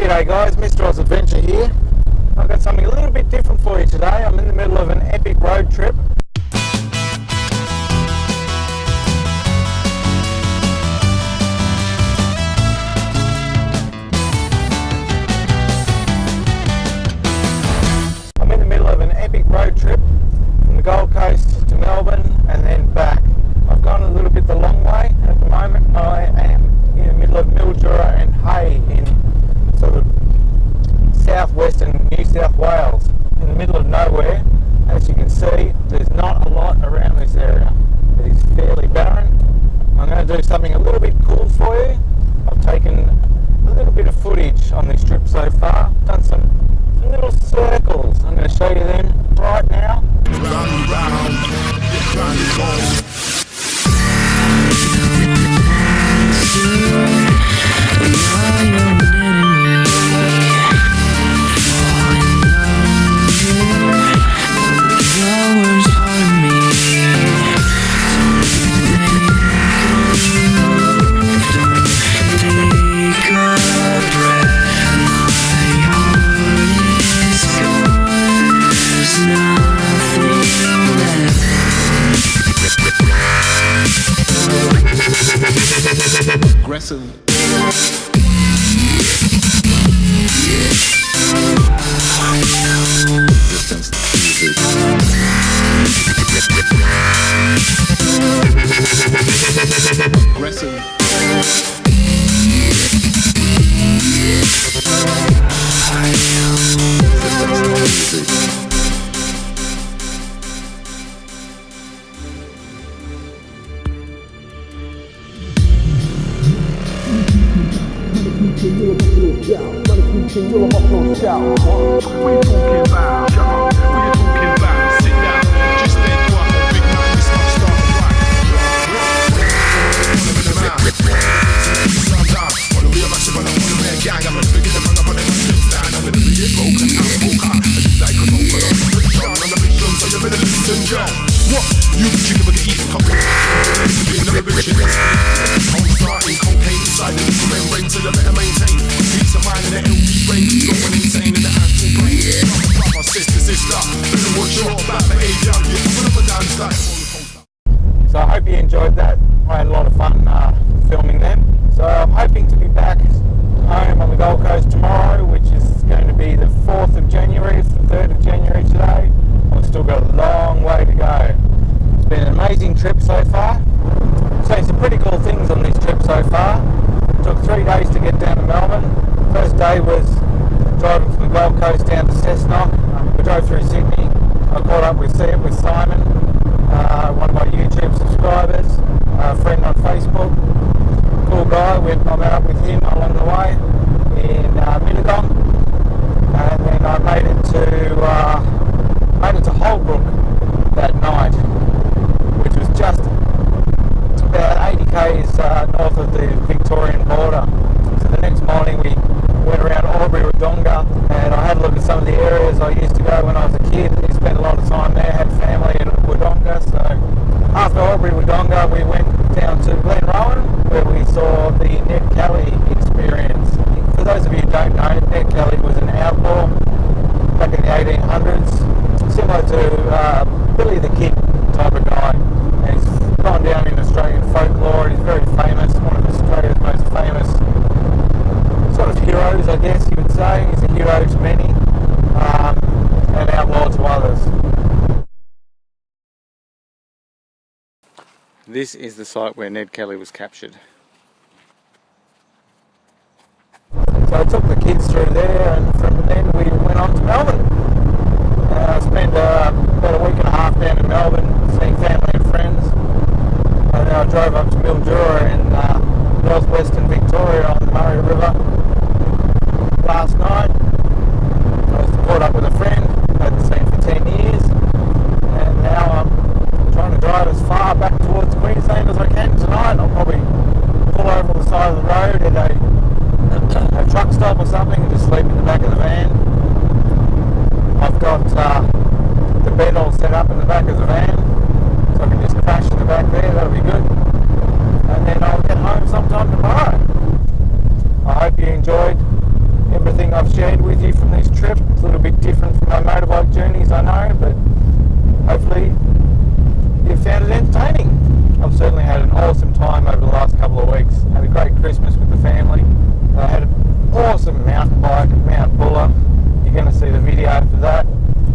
G'day guys, Mr. Oz Adventure here. I've got something a little bit different for you today. I'm in the middle of an epic road trip. I'm in the middle of an epic road trip from the Gold Coast to Melbourne and then back. I've gone a little bit the long way. At the moment I am in the middle of Mildura and Hay in sort of southwestern New South Wales, in the middle of nowhere. As you can see, there's not a lot around this area. It is fairly barren. I'm going to do something a little bit cool for you. I've taken a little bit of footage on this trip so far, done some little circles. I'm going to show you them right now. Aggressive. Distance music. Aggressive. Distance music. What are you talking about? Shut up. What are you talking about? Sit down. Just stay quiet. Big man, this stuff start right. On the real massive, on the real gang, I'm a bigger than I'm gonna stand. I'm gonna be broken. I'm broken. I do like a broken. I'm the vision, so you better listen, girl. What? You chicken with the eat couple. Never been shit. I'm starting cocaine inside the little membrane, so you better maintain peace of mind in the LP range. Going insane in the actual brain. Brother, sister, better watch your bad behavior. You're put up a dance like. So I hope you enjoyed that. I had a lot of fun filming them. So I'm hoping to be back home on the Gold Coast tomorrow, which is going to be the 4th of January. It's the 3rd of January today. I've still got a long way to go. It's been an amazing trip so far. Seen some pretty cool things on this trip so far. It took 3 days to get down to Melbourne. First day was driving from the Gold Coast down to Cessnock. We drove through Sydney. I caught up with Simon, one of my YouTube subscribers, a friend on Facebook. Cool guy. I met up with him along the way in Mittagong, and then I made it to Holbrook that night, which was just about 80 k's north of the Victorian border. So the next morning we went around Albury-Wodonga, and I had a look at some of the areas I used to go when I was a kid. I spent a lot of time there, had family in Wodonga. So after Albury-Wodonga we went down to Glenrowan, where we saw the Ned Kelly experience. For those of you who don't know, Ned Kelly was an outlaw back in the 1800s, similar to Billy the Kid type of guy. And he's gone down in Australian folklore. He's very famous, one of Australia's most famous sort of heroes, I guess you would say. He's a hero to many, and outlaw to others. This is the site where Ned Kelly was captured. So I took the kids through there, and from then we went on to Melbourne. I spent about a week and a half down in Melbourne seeing family and friends. And then I drove up to Mildura in northwestern Victoria on the Murray River last night. I was caught up with a friend, hadn't seen for 10 years, and now I'm trying to drive as far back towards Queensland as I can tonight. I'll probably pull over on the side of the road at a truck stop or something and just sleep in the back of the van. I've got the bed all set up in the back of the van, so I can just crash in the back there. That'll be good. And then I'll get home sometime tomorrow. I hope you enjoyed everything everything I've shared with you from this trip. It's a little bit different from my motorbike journeys, I know, but hopefully you found it entertaining. I've certainly had an awesome time over the last couple of weeks. Had a great Christmas with the family. I had an awesome mountain bike at Mount Buller. You're going to see the video for that.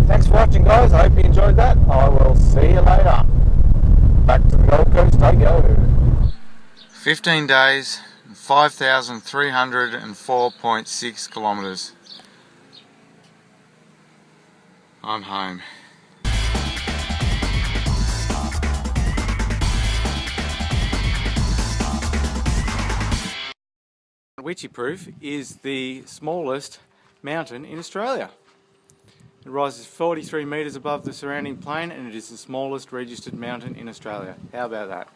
Thanks for watching, guys. I hope you enjoyed that. I will see you later. Back to the Gold Coast I go. 15 days, 5,304.6 kilometres. I'm home. Wycheproof is the smallest mountain in Australia. It rises 43 metres above the surrounding plain and it is the smallest registered mountain in Australia. How about that?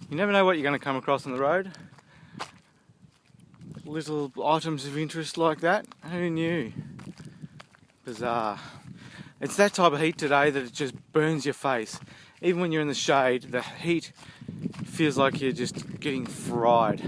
You never know what you're going to come across on the road. Little items of interest like that. Who knew? Bizarre. It's that type of heat today that it just burns your face. Even when you're in the shade, the heat feels like you're just getting fried.